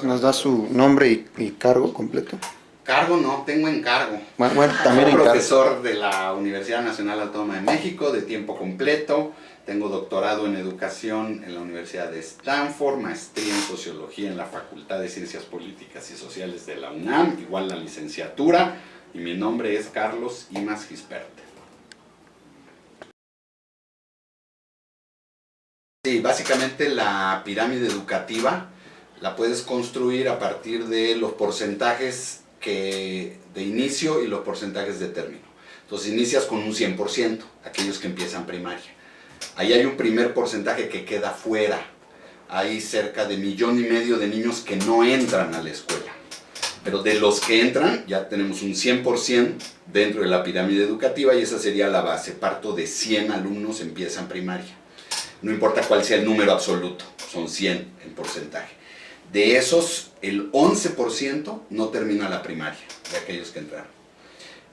nos da su nombre y cargo completo? Cargo no, tengo encargo. Bueno, también Soy encargo. profesor de la Universidad Nacional Autónoma de México de tiempo completo. Tengo doctorado en educación en la Universidad de Stanford, maestría en sociología en la Facultad de Ciencias Políticas y Sociales de la UNAM, igual la licenciatura, y mi nombre es Carlos Imaz Gisperte. Sí, básicamente la pirámide educativa la puedes construir a partir de los porcentajes de inicio y los porcentajes de término. Entonces inicias con un 100%, aquellos que empiezan primaria. Ahí hay un primer porcentaje que queda fuera. Hay cerca de 1,5 millones de niños que no entran a la escuela. Pero de los que entran, ya tenemos un 100% dentro de la pirámide educativa y esa sería la base. Parto de 100 alumnos empiezan primaria. No importa cuál sea el número absoluto, son 100 en porcentaje. De esos, el 11% no termina la primaria, de aquellos que entraron.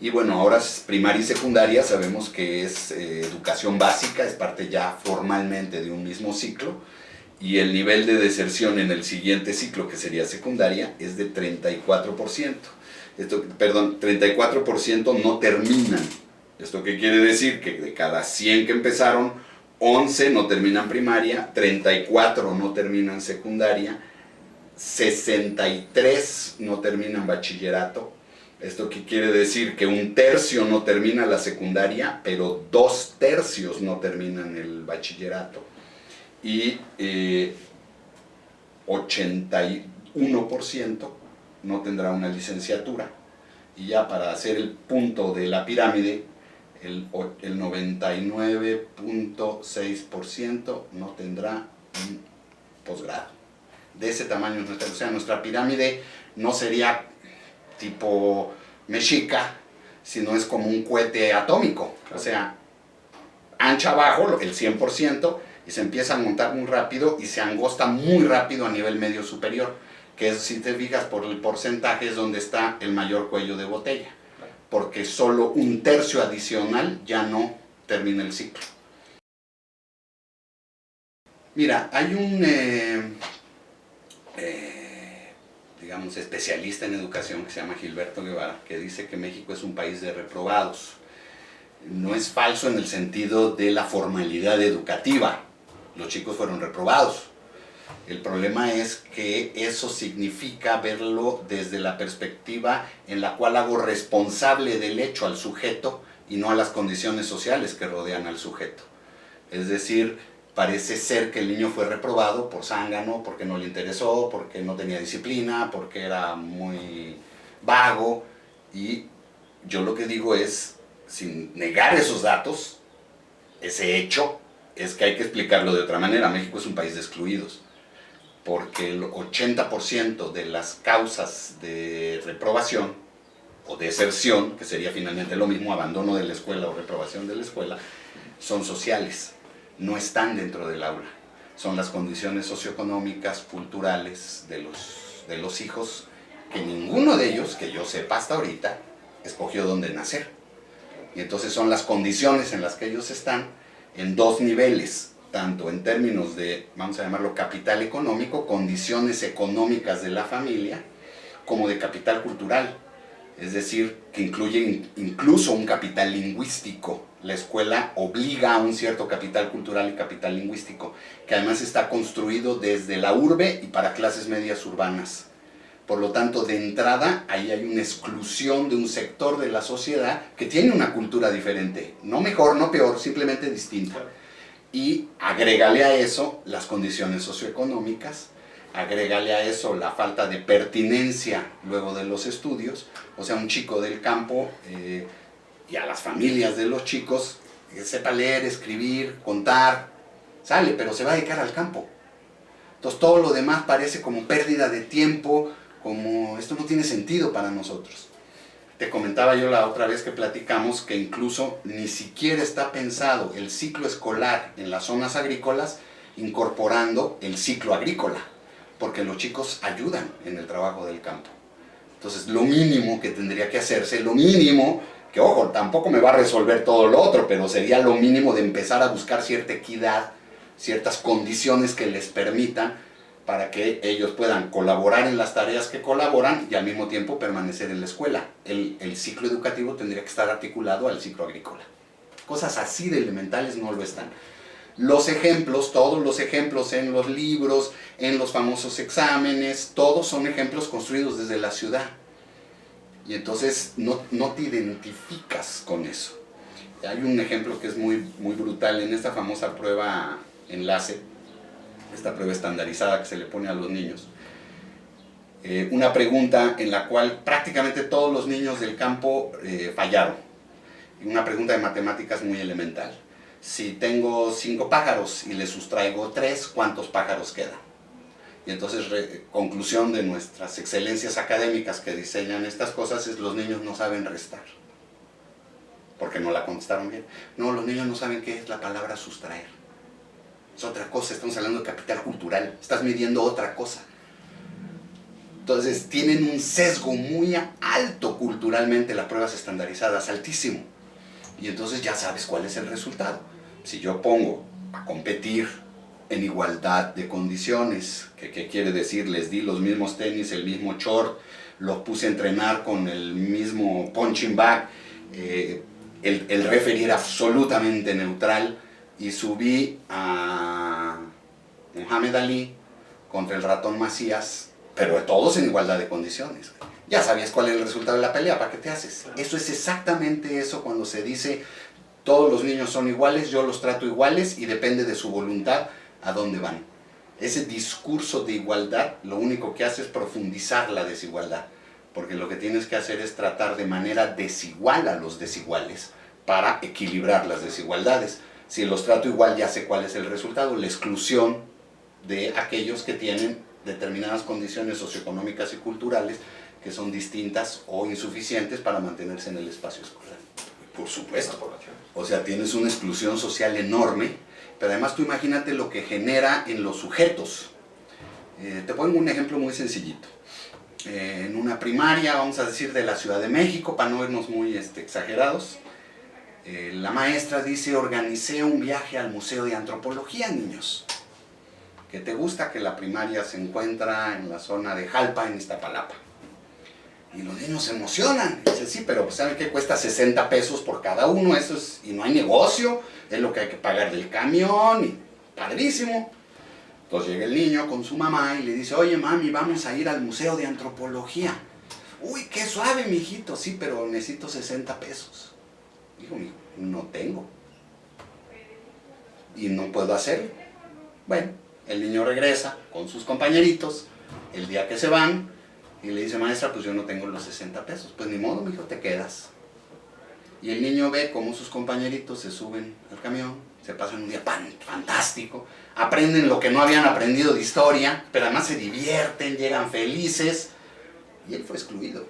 Y bueno, ahora primaria y secundaria sabemos que es educación básica, es parte ya formalmente de un mismo ciclo, y el nivel de deserción en el siguiente ciclo, que sería secundaria, es de 34%. 34% no terminan. ¿Esto qué quiere decir? Que de cada 100 que empezaron, 11 no terminan primaria, 34 no terminan secundaria, 63 no terminan bachillerato. ¿Esto qué quiere decir? Que 1/3 no termina la secundaria, pero 2/3 no terminan el bachillerato. Y 81% no tendrá una licenciatura. Y ya para hacer el punto de la pirámide, el 99.6% no tendrá un posgrado. De ese tamaño es nuestra, o sea, nuestra pirámide no sería tipo mexica, sino es como un cohete atómico, o sea, ancha abajo el 100% y se empieza a montar muy rápido y se angosta muy rápido a nivel medio superior, que es, si te fijas por el porcentaje, es donde está el mayor cuello de botella, porque solo 1/3 adicional ya no termina el ciclo. Mira, hay un digamos, especialista en educación que se llama Gilberto Guevara, que dice que México es un país de reprobados. No es falso en el sentido de la formalidad educativa. Los chicos fueron reprobados. El problema es que eso significa verlo desde la perspectiva en la cual hago responsable del hecho al sujeto y no a las condiciones sociales que rodean al sujeto. Es decir, parece ser que el niño fue reprobado por zángano, porque no le interesó, porque no tenía disciplina, porque era muy vago. Y yo lo que digo es, sin negar esos datos, ese hecho, es que hay que explicarlo de otra manera. México es un país de excluidos, porque el 80% de las causas de reprobación o deserción, que sería finalmente lo mismo, abandono de la escuela o reprobación de la escuela, son sociales. No están dentro del aula, son las condiciones socioeconómicas, culturales de los hijos, que ninguno de ellos, que yo sepa hasta ahorita, escogió dónde nacer. Y entonces son las condiciones en las que ellos están en dos niveles, tanto en términos de, vamos a llamarlo capital económico, condiciones económicas de la familia, como de capital cultural, es decir, que incluye incluso un capital lingüístico. La escuela obliga a un cierto capital cultural y capital lingüístico, que además está construido desde la urbe y para clases medias urbanas. Por lo tanto, de entrada, ahí hay una exclusión de un sector de la sociedad que tiene una cultura diferente, no mejor, no peor, simplemente distinta. Y agrégale a eso las condiciones socioeconómicas, agrégale a eso la falta de pertinencia luego de los estudios, o sea, un chico del campo y a las familias de los chicos, que sepa leer, escribir, contar, sale, pero se va a dedicar al campo. Entonces todo lo demás parece como pérdida de tiempo, como esto no tiene sentido para nosotros. Te comentaba yo la otra vez que platicamos que incluso ni siquiera está pensado el ciclo escolar en las zonas agrícolas incorporando el ciclo agrícola, porque los chicos ayudan en el trabajo del campo. Entonces lo mínimo que tendría que hacerse, lo mínimo, que ojo, tampoco me va a resolver todo lo otro, pero sería lo mínimo de empezar a buscar cierta equidad, ciertas condiciones que les permitan para que ellos puedan colaborar en las tareas que colaboran y al mismo tiempo permanecer en la escuela. El ciclo educativo tendría que estar articulado al ciclo agrícola. Cosas así de elementales no lo están. Los ejemplos, todos los ejemplos en los libros, en los famosos exámenes, todos son ejemplos construidos desde la ciudad. Y entonces no te identificas con eso. Hay un ejemplo que es muy brutal en esta famosa prueba enlace, esta prueba estandarizada que se le pone a los niños. Una pregunta en la cual prácticamente todos los niños del campo fallaron. Una pregunta de matemáticas muy elemental. Si tengo 5 pájaros y le sustraigo 3, ¿cuántos pájaros quedan? Y entonces, conclusión de nuestras excelencias académicas que diseñan estas cosas es: los niños no saben restar. Porque no la contestaron bien. No, los niños no saben qué es la palabra sustraer. Es otra cosa, estamos hablando de capital cultural. Estás midiendo otra cosa. Entonces, tienen un sesgo muy alto culturalmente las pruebas estandarizadas, altísimo. Y entonces ya sabes cuál es el resultado. Si yo pongo a competir en igualdad de condiciones, ¿qué quiere decir? Les di los mismos tenis, el mismo short, los puse a entrenar con el mismo punching bag, el referee era absolutamente neutral, y subí a Muhammad Ali contra el ratón Macías, pero todos en igualdad de condiciones. Ya sabías cuál es el resultado de la pelea, ¿para qué te haces? Eso es exactamente eso cuando se dice: todos los niños son iguales, yo los trato iguales y depende de su voluntad a dónde van. Ese discurso de igualdad lo único que hace es profundizar la desigualdad, porque lo que tienes que hacer es tratar de manera desigual a los desiguales para equilibrar las desigualdades. Si los trato igual, ya sé cuál es el resultado: la exclusión de aquellos que tienen determinadas condiciones socioeconómicas y culturales que son distintas o insuficientes para mantenerse en el espacio escolar. Por supuesto. O sea, tienes una exclusión social enorme, pero además tú imagínate lo que genera en los sujetos. Te pongo un ejemplo muy sencillito. En una primaria, vamos a decir de la Ciudad de México, para no irnos muy exagerados, la maestra dice: organicé un viaje al Museo de Antropología, niños. ¿Qué te gusta? Que la primaria se encuentra en la zona de Jalpa, en Iztapalapa. Y los niños se emocionan. Dice: sí, pero pues, ¿saben qué? Cuesta 60 pesos por cada uno, eso es, y no hay negocio, es lo que hay que pagar del camión, y padrísimo. Entonces llega el niño con su mamá y le dice: oye, mami, vamos a ir al Museo de Antropología. Uy, qué suave, mijito. Sí, pero necesito 60 pesos. Dijo: mijo, no tengo. Y no puedo hacerlo. Bueno, el niño regresa con sus compañeritos el día que se van y le dice: maestra, pues yo no tengo los 60 pesos. Pues ni modo, mijo, te quedas. Y el niño ve cómo sus compañeritos se suben al camión, se pasan un día fantástico, aprenden lo que no habían aprendido de historia, pero además se divierten, llegan felices, y él fue excluido.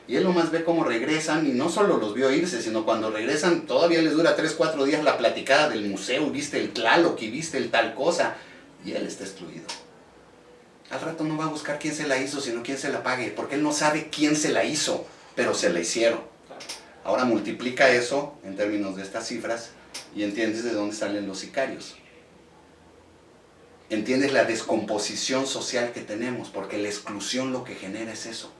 Y él nomás ve cómo regresan, y no solo los vio irse, sino cuando regresan todavía les dura 3, 4 días la platicada del museo: viste el Tlaloc, viste el tal cosa, y él está excluido. Al rato no va a buscar quién se la hizo, sino quién se la pague, porque él no sabe quién se la hizo, pero se la hicieron. Ahora multiplica eso en términos de estas cifras y entiendes de dónde salen los sicarios. Entiendes la descomposición social que tenemos, porque la exclusión lo que genera es eso.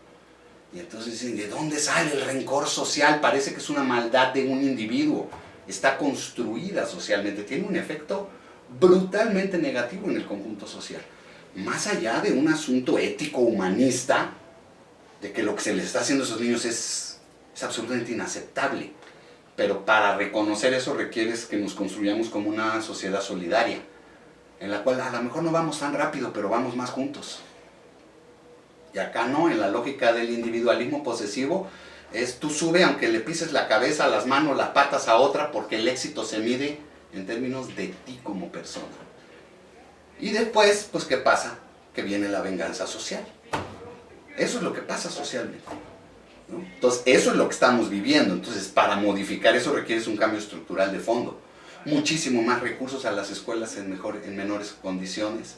Y entonces dicen: ¿de dónde sale el rencor social? Parece que es una maldad de un individuo. Está construida socialmente, tiene un efecto brutalmente negativo en el conjunto social. Más allá de un asunto ético, humanista, de que lo que se les está haciendo a esos niños es absolutamente inaceptable. Pero para reconocer eso requieres que nos construyamos como una sociedad solidaria, en la cual a lo mejor no vamos tan rápido, pero vamos más juntos. Y acá no, en la lógica del individualismo posesivo, es tú sube aunque le pises la cabeza, las manos, las patas a otra, porque el éxito se mide en términos de ti como persona. Y después, pues, ¿qué pasa? Que viene la venganza social. Eso es lo que pasa socialmente, ¿no? Entonces, eso es lo que estamos viviendo. Entonces, para modificar eso requieres un cambio estructural de fondo. Muchísimo más recursos a las escuelas en menores condiciones.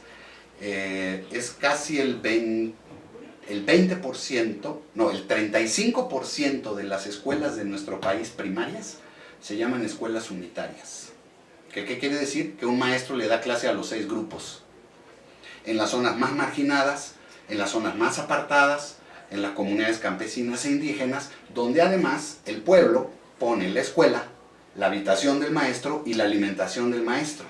Es casi el 35% de las escuelas de nuestro país primarias se llaman escuelas unitarias. ¿Qué quiere decir? Que un maestro le da clase a los 6 grupos. en las zonas más marginadas, en las zonas más apartadas, en las comunidades campesinas e indígenas, donde además el pueblo pone la escuela, la habitación del maestro y la alimentación del maestro.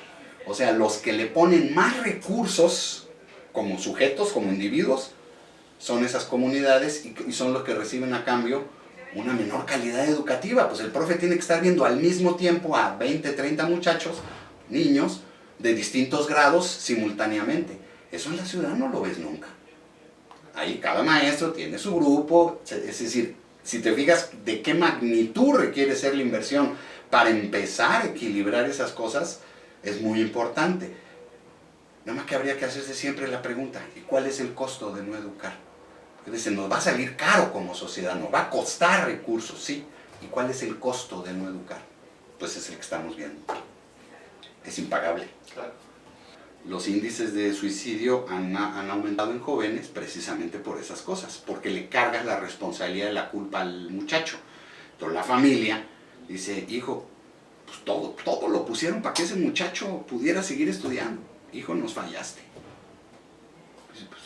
O sea, los que le ponen más recursos como sujetos, como individuos, son esas comunidades y son los que reciben a cambio una menor calidad educativa. Pues el profe tiene que estar viendo al mismo tiempo a 20, 30 muchachos, niños, de distintos grados simultáneamente. Eso en la ciudad no lo ves nunca. Ahí cada maestro tiene su grupo, es decir, si te fijas de qué magnitud requiere ser la inversión para empezar a equilibrar esas cosas, es muy importante. Nada más que habría que hacerse siempre la pregunta, ¿y cuál es el costo de no educar? Porque dicen, nos va a salir caro como sociedad, nos va a costar recursos, sí. ¿Y cuál es el costo de no educar? Pues es el que estamos viendo. Es impagable. Claro. Los índices de suicidio han aumentado en jóvenes precisamente por esas cosas, porque le cargas la responsabilidad de la culpa al muchacho. Entonces la familia dice, hijo, pues todo lo pusieron para que ese muchacho pudiera seguir estudiando. Hijo, nos fallaste. Dice, pues,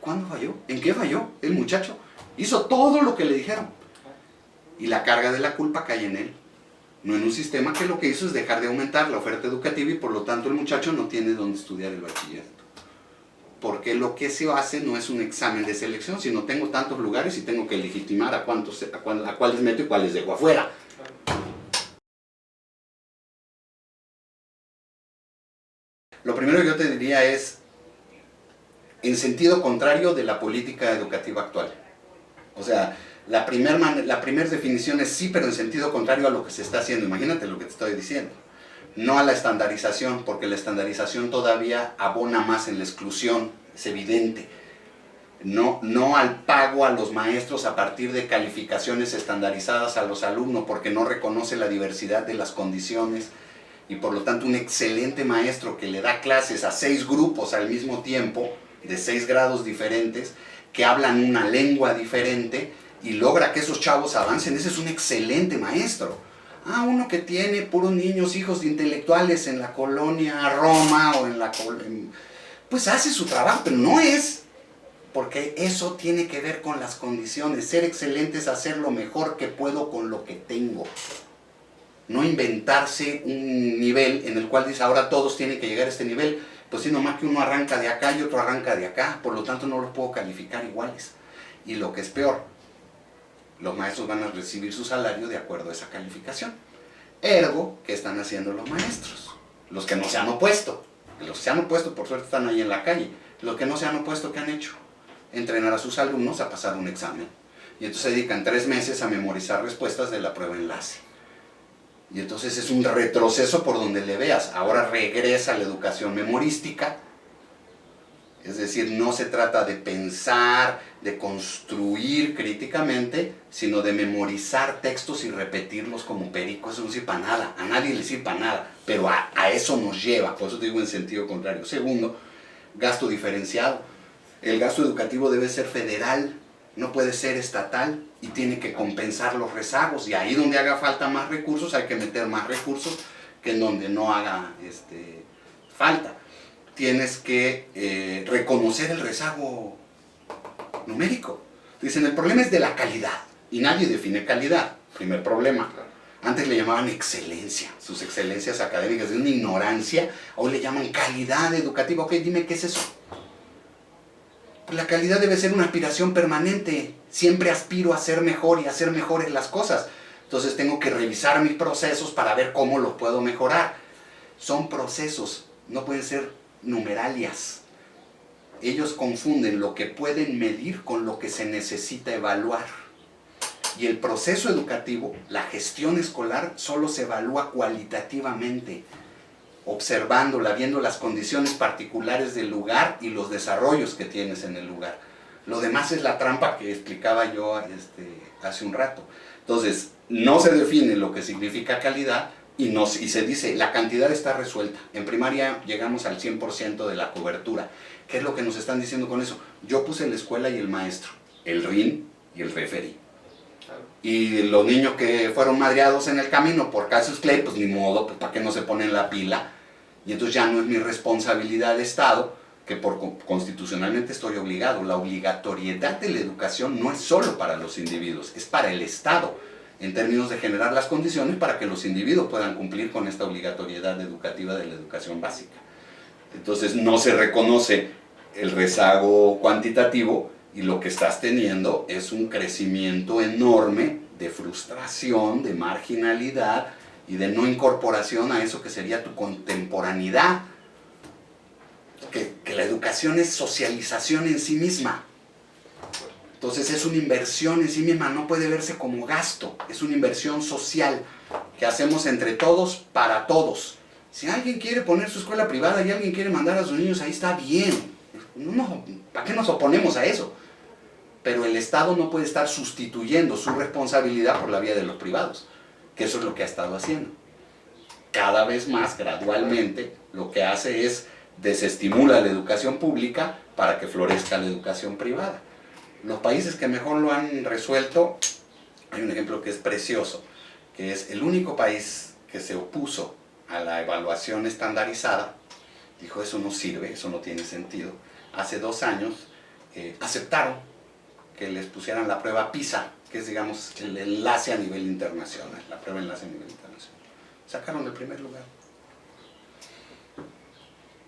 ¿cuándo falló? ¿En qué falló? El muchacho hizo todo lo que le dijeron. Y la carga de la culpa cae en él. No en un sistema que lo que hizo es dejar de aumentar la oferta educativa y por lo tanto el muchacho no tiene dónde estudiar el bachillerato. Porque lo que se hace no es un examen de selección, sino tengo tantos lugares y tengo que legitimar a cuáles meto y cuáles dejo afuera. Lo primero que yo te diría es en sentido contrario de la política educativa actual. O sea, la primera definición es sí, pero en sentido contrario a lo que se está haciendo. Imagínate lo que te estoy diciendo. No a la estandarización, porque la estandarización todavía abona más en la exclusión, es evidente. No al pago a los maestros a partir de calificaciones estandarizadas a los alumnos, porque no reconoce la diversidad de las condiciones. Y por lo tanto un excelente maestro que le da clases a 6 grupos al mismo tiempo, de 6 grados diferentes, que hablan una lengua diferente, y logra que esos chavos avancen, ese es un excelente maestro. Uno que tiene puros niños, hijos de intelectuales en la colonia Roma o en la colonia, pues hace su trabajo, pero no es, porque eso tiene que ver con las condiciones. Ser excelente es hacer lo mejor que puedo con lo que tengo. No inventarse un nivel en el cual dice, ahora todos tienen que llegar a este nivel. Pues sí, nomás que uno arranca de acá y otro arranca de acá, por lo tanto no los puedo calificar iguales. Y lo que es peor, los maestros van a recibir su salario de acuerdo a esa calificación. Ergo, ¿qué están haciendo los maestros? Los que no se han opuesto. Los que se han opuesto, por suerte, están ahí en la calle. Los que no se han opuesto, ¿qué han hecho? Entrenar a sus alumnos a pasar un examen. Y entonces se dedican 3 meses a memorizar respuestas de la prueba enlace. Y entonces es un retroceso por donde le veas. Ahora regresa la educación memorística. Es decir, no se trata de pensar, de construir críticamente, sino de memorizar textos y repetirlos como perico. Eso no sirve para nada, a nadie le sirve para nada, pero a eso nos lleva, por eso te digo en sentido contrario. Segundo, gasto diferenciado. El gasto educativo debe ser federal, no puede ser estatal y tiene que compensar los rezagos. Y ahí donde haga falta más recursos, hay que meter más recursos que en donde no haga falta. Tienes que reconocer el rezago numérico. Dicen, el problema es de la calidad, y nadie define calidad. Primer problema. Antes le llamaban excelencia, sus excelencias académicas, de una ignorancia. Hoy le llaman calidad educativa. Ok, dime qué es eso. Pues la calidad debe ser una aspiración permanente. Siempre aspiro a ser mejor y a hacer mejores las cosas. Entonces tengo que revisar mis procesos para ver cómo los puedo mejorar. Son procesos, no pueden ser numeralias. Ellos confunden lo que pueden medir con lo que se necesita evaluar. Y el proceso educativo, la gestión escolar, solo se evalúa cualitativamente, observándola, viendo las condiciones particulares del lugar y los desarrollos que tienes en el lugar. Lo demás es la trampa que explicaba yo hace un rato. Entonces, no se define lo que significa calidad, y se dice, la cantidad está resuelta. En primaria llegamos al 100% de la cobertura. ¿Qué es lo que nos están diciendo con eso? Yo puse la escuela y el maestro, el RIN y el referí. Claro. Y los niños que fueron madreados en el camino por Cassius Clay, pues ni modo, pues ¿para qué no se ponen la pila? Y entonces ya no es mi responsabilidad de Estado que constitucionalmente estoy obligado. La obligatoriedad de la educación no es solo para los individuos, es para el Estado, en términos de generar las condiciones para que los individuos puedan cumplir con esta obligatoriedad educativa de la educación básica. Entonces no se reconoce el rezago cuantitativo y lo que estás teniendo es un crecimiento enorme de frustración, de marginalidad y de no incorporación a eso que sería tu contemporaneidad. Que la educación es socialización en sí misma. Entonces es una inversión en sí misma, no puede verse como gasto, es una inversión social que hacemos entre todos para todos. Si alguien quiere poner su escuela privada y alguien quiere mandar a sus niños, ahí está bien. No, ¿para qué nos oponemos a eso? Pero el Estado no puede estar sustituyendo su responsabilidad por la vía de los privados, que eso es lo que ha estado haciendo. Cada vez más, gradualmente, lo que hace es desestimula la educación pública para que florezca la educación privada. Los países que mejor lo han resuelto, hay un ejemplo que es precioso, que es el único país que se opuso a la evaluación estandarizada, dijo eso no sirve, eso no tiene sentido. Hace 2 años aceptaron que les pusieran la prueba PISA, que es, digamos, el enlace a nivel internacional, la prueba enlace a nivel internacional. Sacaron el primer lugar.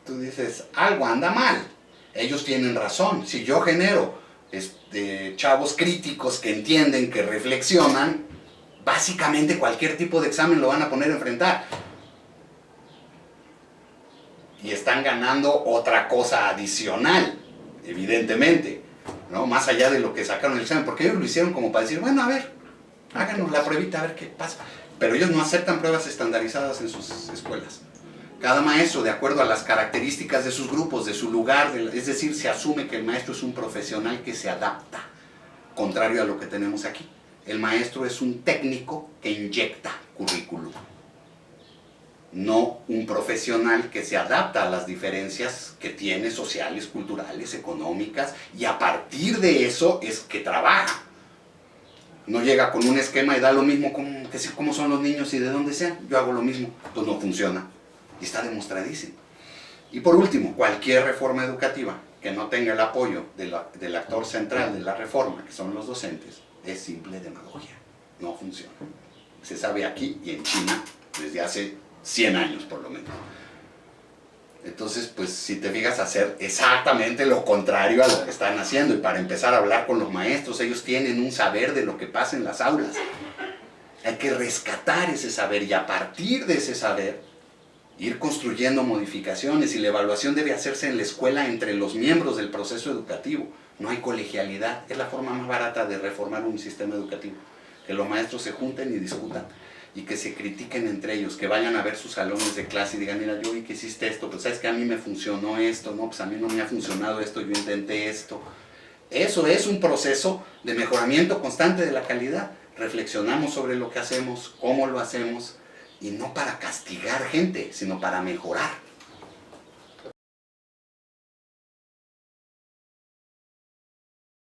Tú dices, algo anda mal, ellos tienen razón. Si yo genero chavos críticos que entienden, que reflexionan, básicamente cualquier tipo de examen lo van a poner a enfrentar. Y están ganando otra cosa adicional, evidentemente, ¿no? Más allá de lo que sacaron el examen, porque ellos lo hicieron como para decir, bueno, a ver, háganos la pruebita, a ver qué pasa. Pero ellos no aceptan pruebas estandarizadas en sus escuelas. Cada maestro, de acuerdo a las características de sus grupos, de su lugar, es decir, se asume que el maestro es un profesional que se adapta, contrario a lo que tenemos aquí. El maestro es un técnico que inyecta currículum, no un profesional que se adapta a las diferencias que tiene sociales, culturales, económicas, y a partir de eso es que trabaja. No llega con un esquema y da lo mismo cómo son los niños y de dónde sean, yo hago lo mismo, pues no funciona. Y está demostradísimo. Y por último, cualquier reforma educativa que no tenga el apoyo del actor central de la reforma, que son los docentes, es simple demagogia. No funciona. Se sabe aquí y en China desde hace 100 años por lo menos. Entonces, pues si te fijas, hacer exactamente lo contrario a lo que están haciendo. Y para empezar a hablar con los maestros, ellos tienen un saber de lo que pasa en las aulas. Hay que rescatar ese saber y a partir de ese saber ir construyendo modificaciones, y la evaluación debe hacerse en la escuela entre los miembros del proceso educativo. No hay colegialidad, es la forma más barata de reformar un sistema educativo. Que los maestros se junten y discutan, y que se critiquen entre ellos, que vayan a ver sus salones de clase y digan, mira, yo vi que hiciste esto, pues sabes que a mí me funcionó esto, no, pues a mí no me ha funcionado esto, yo intenté esto. Eso es un proceso de mejoramiento constante de la calidad. Reflexionamos sobre lo que hacemos, cómo lo hacemos, y no para castigar gente, sino para mejorar.